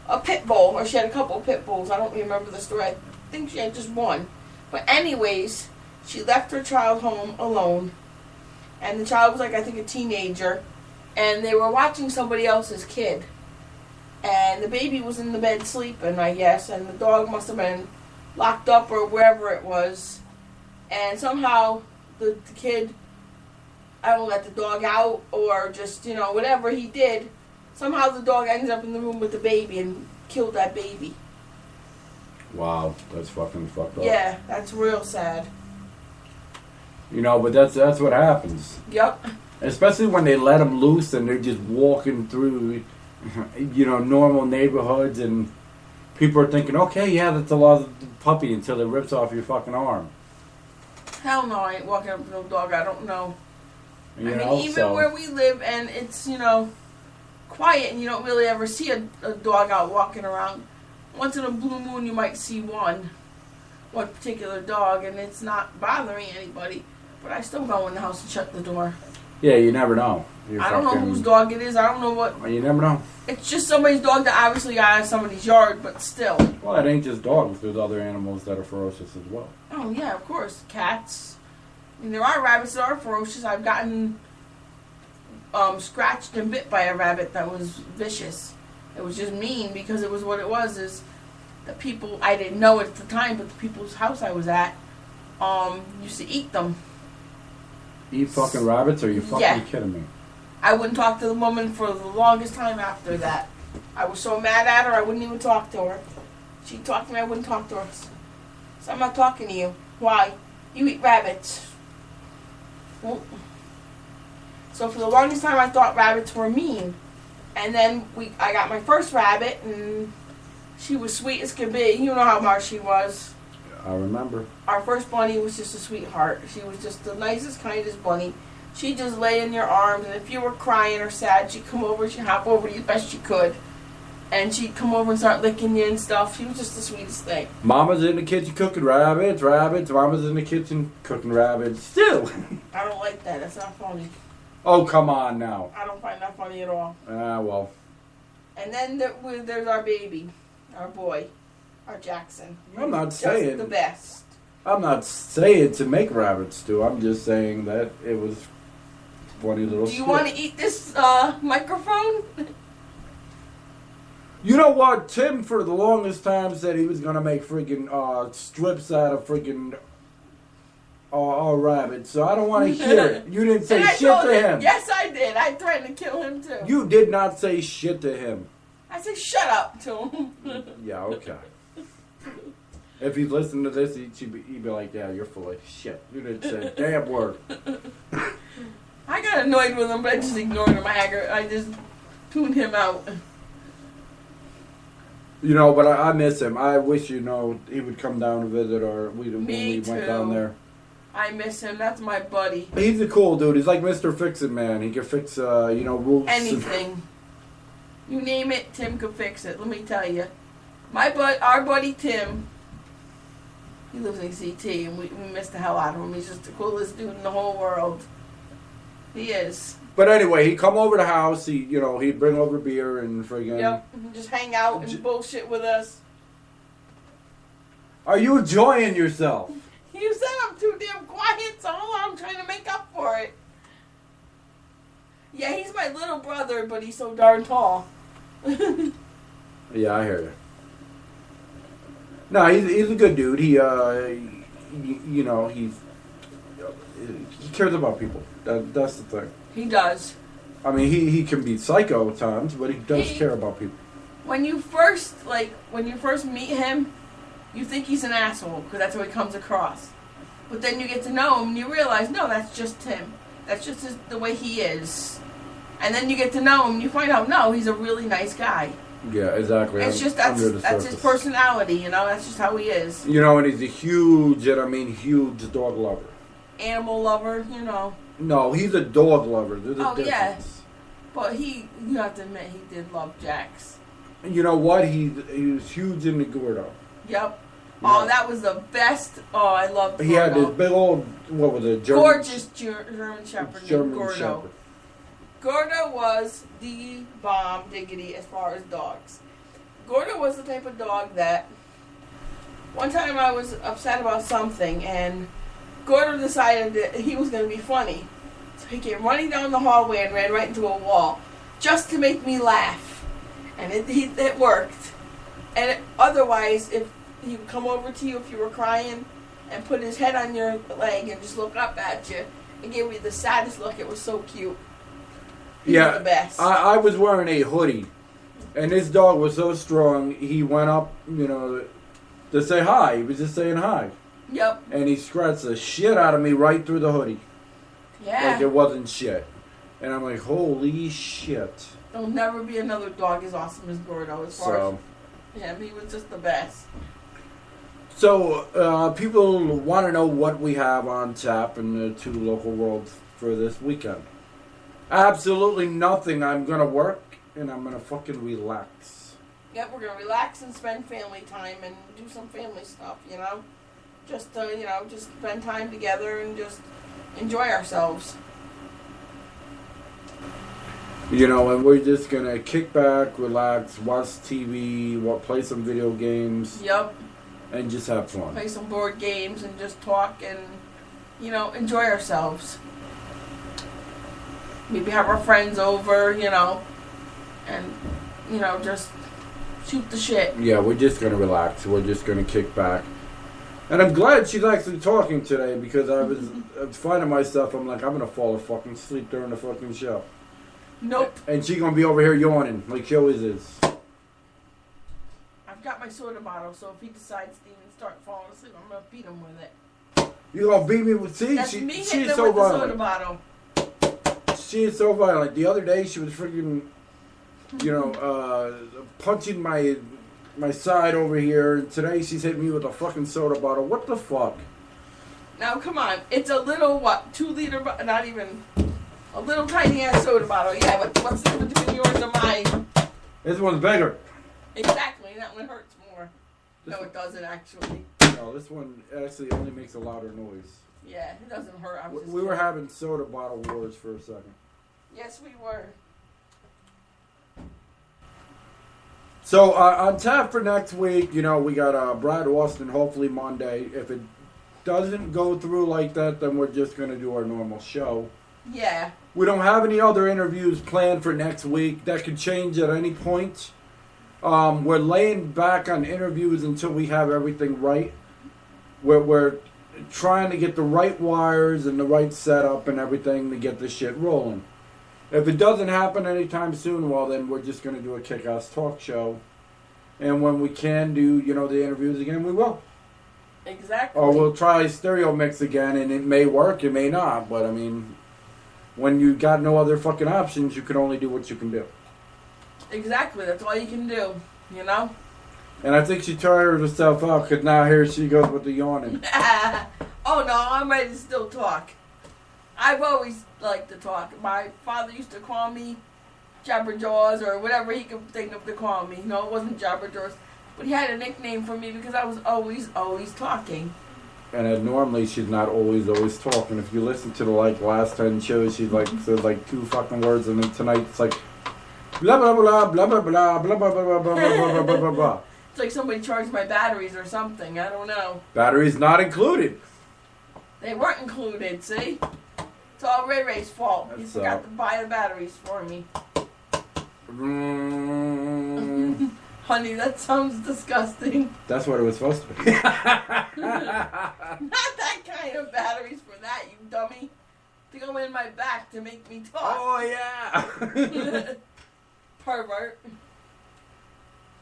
a pit bull, or she had a couple of pit bulls. I don't remember the story. I think she had just one. But anyways, she left her child home alone. And the child was like, I think, a teenager. And they were watching somebody else's kid. And the baby was in the bed sleeping, I guess. And the dog must have been locked up or wherever it was. And somehow the kid, I don't know, let the dog out or just, you know, whatever he did. Somehow the dog ends up in the room with the baby and killed that baby. Wow, that's fucking fucked up. Yeah, that's real sad. You know, but that's what happens. Yep. Especially when they let them loose and they're just walking through, you know, normal neighborhoods and people are thinking, okay, yeah, that's a lot of the puppy until it rips off your fucking arm. Hell no, I ain't walking up to no dog. I don't know. You I know, mean, even so. where we live and it's, you know, quiet and you don't really ever see a dog out walking around. Once in a blue moon you might see one particular dog, and it's not bothering anybody. But I still go in the house and shut the door. Yeah, you never know. I don't know whose dog it is. I don't know what. You never know. It's just somebody's dog that obviously got out of somebody's yard, but still. Well, it ain't just dogs. There's other animals that are ferocious as well. Oh, yeah, of course. Cats. I mean, there are rabbits that are ferocious. I've gotten scratched and bit by a rabbit that was vicious. It was just mean because it was what it was. Is the people, I didn't know it at the time, but the people's house I was at used to eat them. Eat fucking rabbits? Are you fucking kidding me? I wouldn't talk to the woman for the longest time after that. I was so mad at her, I wouldn't even talk to her. She'd talk to me, I wouldn't talk to her. So I'm not talking to you. Why? You eat rabbits. Well, so for the longest time, I thought rabbits were mean. And then I got my first rabbit, and she was sweet as could be. You know how much she was. I remember. Our first bunny was just a sweetheart. She was just the nicest, kindest bunny. She'd just lay in your arms, and if you were crying or sad, she'd come over, she'd hop over to you as best she could. And she'd come over and start licking you and stuff. She was just the sweetest thing. Mama's in the kitchen cooking rabbits. Mama's in the kitchen cooking rabbits. Still. I don't like that. That's not funny. Oh, come on now. I don't find that funny at all. Well. And then there's our baby, our boy, our Jackson. I'm not Just saying the best. I'm not saying to make rabbits stew. I'm just saying that it was funny little. Do you want to eat this microphone? You know what? Tim, for the longest time, said he was gonna make freaking strips out of freaking rabbits. So I don't want to hear it. You didn't say shit to him. Yes, I did. I threatened to kill him too. You did not say shit to him. I said shut up to him. Yeah, okay. If he'd listened to this, he'd be like, yeah, you're full of shit. You didn't say a damn word. I got annoyed with him, but I just ignored him. I just tuned him out. You know, but I miss him. I wish, you know, he would come down to visit when we went down there. I miss him. That's my buddy. He's a cool dude. He's like Mr. Fix-It Man. He can fix, roofs. Anything. You name it, Tim could fix it. Let me tell you. Our buddy Tim, he lives in CT, and we miss the hell out of him. He's just the coolest dude in the whole world. He is. But anyway, he'd come over the house. He'd bring over beer and friggin'. Yep. Just hang out and bullshit with us. Are you enjoying yourself? You said I'm too damn quiet, so I'm trying to make up for it. Yeah, he's my little brother, but he's so darn tall. Yeah, I hear you. No, he's a good dude. He cares about people. That's the thing. He does. I mean, he can be psycho at times, but he does care about people. When you first meet him, you think he's an asshole because that's how he comes across. But then you get to know him and you realize, no, that's just him. That's just the way he is. And then you get to know him and you find out, no, he's a really nice guy. Yeah, exactly. It's just that's his personality, That's just how he is. And he's a huge dog lover. Animal lover, No, he's a dog lover. There's a difference. Yeah. But you have to admit, he did love Jax. You know what? He was huge into Gordo. Yep. Oh, that was the best. Oh, I loved Gordo. He had this big old, what was it? Gorgeous German Shepherd named Gordo. Shepherd. Gordo was the bomb diggity as far as dogs. Gordo was the type of dog that one time I was upset about something and Gordo decided that he was going to be funny. So he came running down the hallway and ran right into a wall just to make me laugh. And it worked. And otherwise, if he would come over to you if you were crying and put his head on your leg and just look up at you and give you the saddest look, it was so cute. He was the best. I was wearing a hoodie, and this dog was so strong, he went up, to say hi. He was just saying hi. Yep. And he scratched the shit out of me right through the hoodie. Yeah. Like it wasn't shit. And I'm like, holy shit. There'll never be another dog as awesome as Gordo as far as him. He was just the best. So, people want to know what we have on tap in the two local worlds for this weekend. Absolutely nothing. I'm going to work and I'm going to fucking relax. Yep, we're going to relax and spend family time and do some family stuff, Just, just spend time together and just enjoy ourselves. And we're just going to kick back, relax, watch TV, play some video games. Yep. And just have fun. Play some board games and just talk and, enjoy ourselves. Maybe have our friends over, and, just shoot the shit. Yeah, we're just going to relax. We're just going to kick back. And I'm glad she's actually talking today because I was finding myself, I'm like, I'm going to fall fucking asleep during the fucking show. Nope. And she's going to be over here yawning like she always is. I've got my soda bottle, so if he decides to even start falling asleep, I'm going to beat him with it. You going to beat me with... See, That's me hitting she's him so with violent. the soda bottle. She is so violent. The other day, she was freaking, punching my side over here. And today, she's hitting me with a fucking soda bottle. What the fuck? Now, come on. It's a little, 2-liter, not even, a little tiny ass soda bottle. Yeah, what's the difference between yours and mine? This one's bigger. Exactly. That one hurts more. No, it doesn't, actually. No, this one actually only makes a louder noise. Yeah, it doesn't hurt. We were having soda bottle wars for a second. Yes, we were. So, on tap for next week, we got Brad Austin, hopefully Monday. If it doesn't go through like that, then we're just going to do our normal show. Yeah. We don't have any other interviews planned for next week. That could change at any point. We're laying back on interviews until we have everything right. We're trying to get the right wires and the right setup and everything to get this shit rolling. If it doesn't happen anytime soon, well, then we're just going to do a kick-ass talk show. And when we can do, the interviews again, we will. Exactly. Or we'll try stereo mix again, and it may work, it may not. But, I mean, when you got no other fucking options, you can only do what you can do. Exactly. That's all you can do, And I think she tired herself out, because now here she goes with the yawning. Oh, no, I'm ready to still talk. I've always liked to talk. My father used to call me Jabberjaws or whatever he could think of to call me. No, it wasn't Jabberjaws. But he had a nickname for me because I was always talking. And normally she's not always talking. If you listen to the last 10 shows, she says 2 fucking words, and then tonight it's like blah blah blah blah blah blah blah blah blah blah blah blah blah blah blah. It's like somebody charged my batteries or something. I don't know. Batteries not included. They weren't included. See, it's all Ray Ray's fault. He That's forgot to buy the batteries for me. Honey, that sounds disgusting. That's what it was supposed to be. Not that kind of batteries for that, you dummy. To go in my back to make me talk. Oh yeah. Pervert.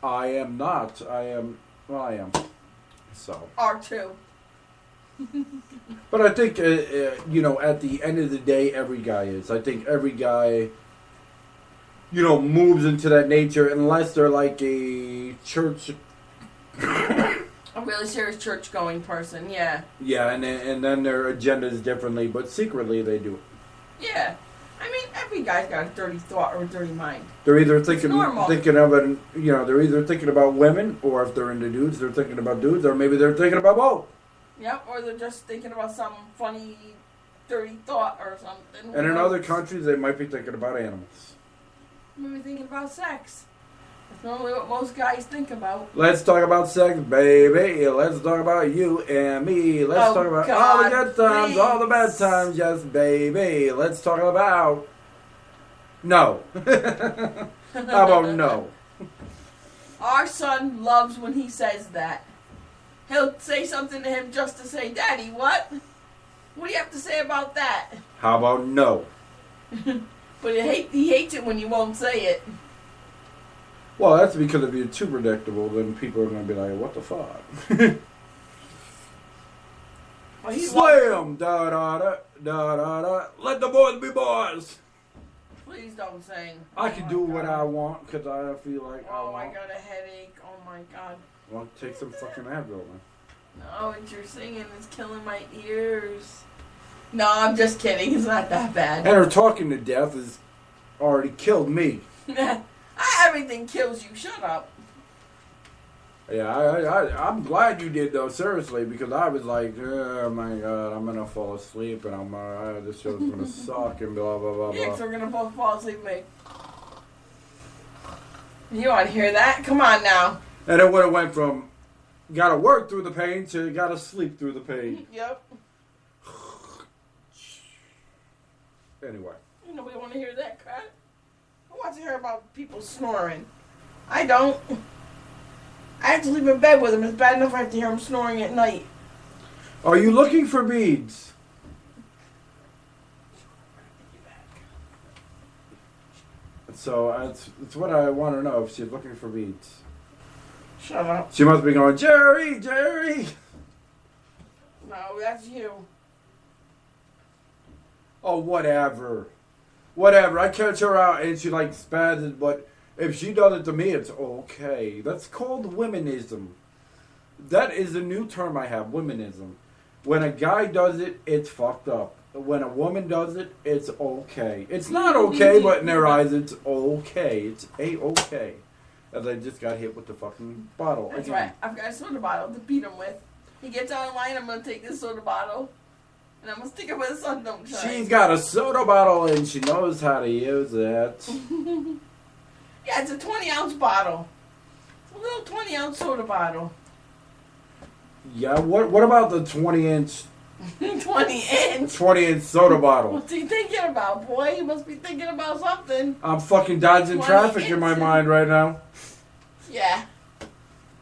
I am not. I am. Well, I am. So. R2. But I think at the end of the day, every guy is. I think every guy. Moves into that nature unless they're like a church. A really serious church-going person, yeah. Yeah, and then their agenda is differently, but secretly they do it. Yeah. I mean, every guy's got a dirty thought or a dirty mind. They're either thinking of it, they're either thinking about women, or if they're into dudes, they're thinking about dudes, or maybe they're thinking about both. Yep, or they're just thinking about some funny, dirty thought or something. And in other countries, they might be thinking about animals. Maybe thinking about sex. That's normally what most guys think about. Let's talk about sex, baby. Let's talk about you and me. Let's talk about all the good times, all the bad times. Yes, baby. Let's talk about... No. How about no? Our son loves when he says that. He'll say something to him just to say, Daddy, what? What do you have to say about that? How about no? But he hates it when you won't say it. Well, that's because if you're too predictable, then people are going to be like, what the fuck? Well, Slam! Da-da-da, let the boys be boys! Please don't sing. I can do what I want because I feel like I Oh, want. I got a headache. Oh, my God. Well, take some fucking Advil, man. No, what you're singing is killing my ears. No, I'm just kidding. It's not that bad. And her talking to death has already killed me. Everything kills you. Shut up. Yeah, I'm glad you did though, seriously, because I was like, oh my god, I'm gonna fall asleep and this show's gonna suck and blah blah blah Yeah, blah. 'cause we're gonna both fall asleep, mate. You want to hear that? Come on now. And it would have went from gotta work through the pain to gotta sleep through the pain. Yep. Anyway. Nobody want to hear that crap. Who wants to hear about people snoring? I don't. I have to sleep in bed with them. It's bad enough I have to hear them snoring at night. Are you looking for beads? So it's what I want to know if she's looking for beads. Shut up. She must be going, Jerry, Jerry. No, that's you. Oh, whatever. Whatever. I catch her out and she like spazzes, but if she does it to me, it's okay. That's called womenism. That is a new term I have, womenism. When a guy does it, it's fucked up. When a woman does it, it's okay. It's not okay, but in their eyes, it's okay. It's A-okay. As I just got hit with the fucking bottle. That's again. right. I've got a soda bottle to beat him with. He gets out of line, I'm going to take this soda bottle. And I'm going to stick it where the sun don't shine. She's got a soda bottle and she knows how to use it. Yeah, it's a 20-ounce bottle. It's a little 20-ounce soda bottle. Yeah, what about the 20-inch 20-inch? 20-inch soda bottle? What's he thinking about, boy? He must be thinking about something. I'm fucking dodging 20 traffic in my inches. mind right now. Yeah.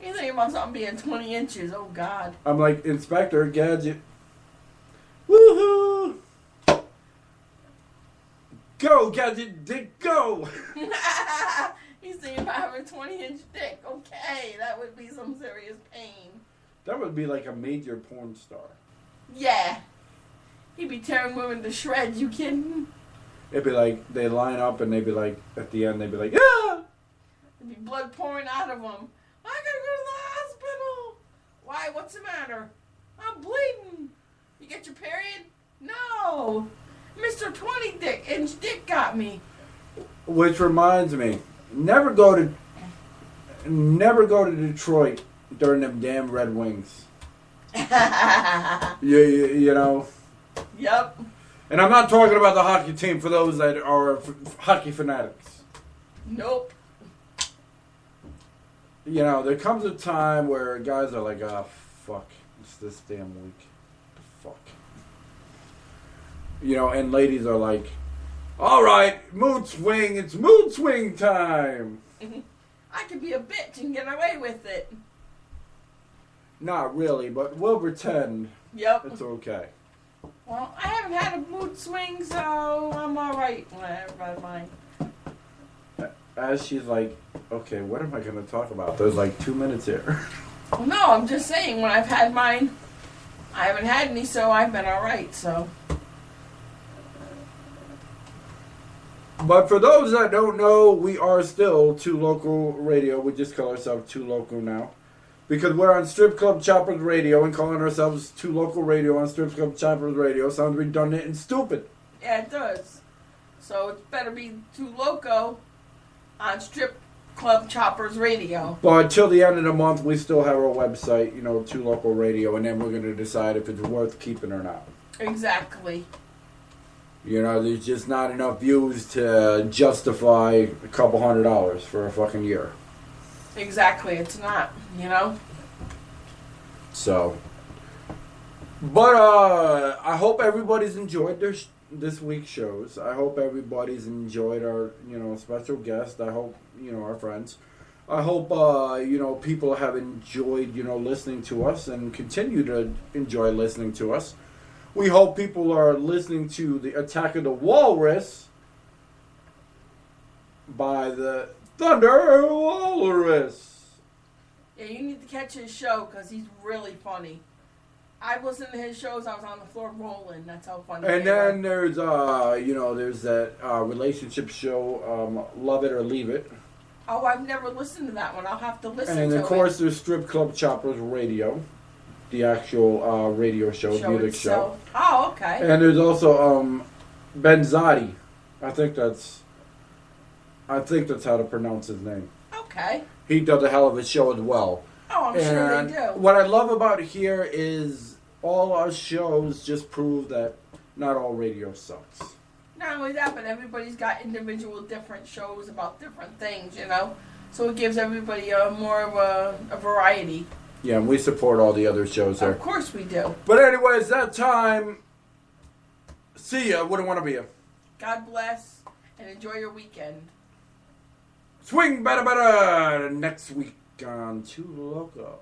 You're thinking about something being 20 inches. Oh, God. I'm like, Inspector Gadget. Woohoo! Go, Gadget Dick, go! He's thinking about having a 20-inch dick. Okay, that would be some serious pain. That would be like a major porn star. Yeah. He'd be tearing women to shreds. You kidding? It'd be like, they line up and they'd be like, at the end, they'd be like, ah! There'd be blood pouring out of him. I gotta go to the hospital. Why? What's the matter? I'm bleeding. You get your period? No. Mr. 20-inch dick got me. Which reminds me, never go to Detroit during them damn Red Wings. You know. Yep. And I'm not talking about the hockey team for those that are hockey fanatics. Nope. You know, there comes a time where guys are like, ah, fuck, it's this damn week. The fuck. You know, and ladies are like, all right, mood swing, it's mood swing time. I could be a bitch and get away with it. Not really, but we'll pretend Yep. it's okay. Well, I haven't had a mood swing, so I'm alright. Whatever, mine. As she's like, okay, what am I going to talk about? There's like 2 minutes here. Well, no, I'm just saying, when I've had mine, I haven't had any, so I've been alright, so. But for those that don't know, we are still Two Local Radio. We just call ourselves Two Local now. Because we're on Strip Club Choppers Radio, and calling ourselves Two Local Radio on Strip Club Choppers Radio sounds redundant and stupid. Yeah, it does. So it's better be Too Loco on Strip Club Choppers Radio. But until the end of the month, we still have our website, you know, Two Local Radio, and then we're going to decide if it's worth keeping or not. Exactly. You know, there's just not enough views to justify a couple $100 for a fucking year. Exactly, it's not, you know? So, but I hope everybody's enjoyed this week's shows. I hope everybody's enjoyed our, you know, special guest. I hope, you know, our friends. I hope, you know, people have enjoyed, you know, listening to us and continue to enjoy listening to us. We hope people are listening to the Attack of the Walrus by the Thunder Walrus. Yeah, you need to catch his show, because he's really funny. I listened to his shows, I was on the floor rolling. That's how funny And they then were. there's, you know, there's that relationship show, Love It or Leave It. Oh, I've never listened to that one. I'll have to listen to it. And of course, there's Strip Club Choppers Radio, the actual radio show, music show. itself. Oh, okay. And there's also Benzotti. I think that's how to pronounce his name. Okay. He does a hell of a show as well. Oh, I'm sure they do. What I love about here is all our shows just prove that not all radio sucks. Not only that, but everybody's got individual different shows about different things, you know? So it gives everybody more of a variety. Yeah, and we support all the other shows there. Of course we do. But anyways, that time. See ya. Wouldn't want to be ya. God bless, and enjoy your weekend. Swing better next week on Two Loco.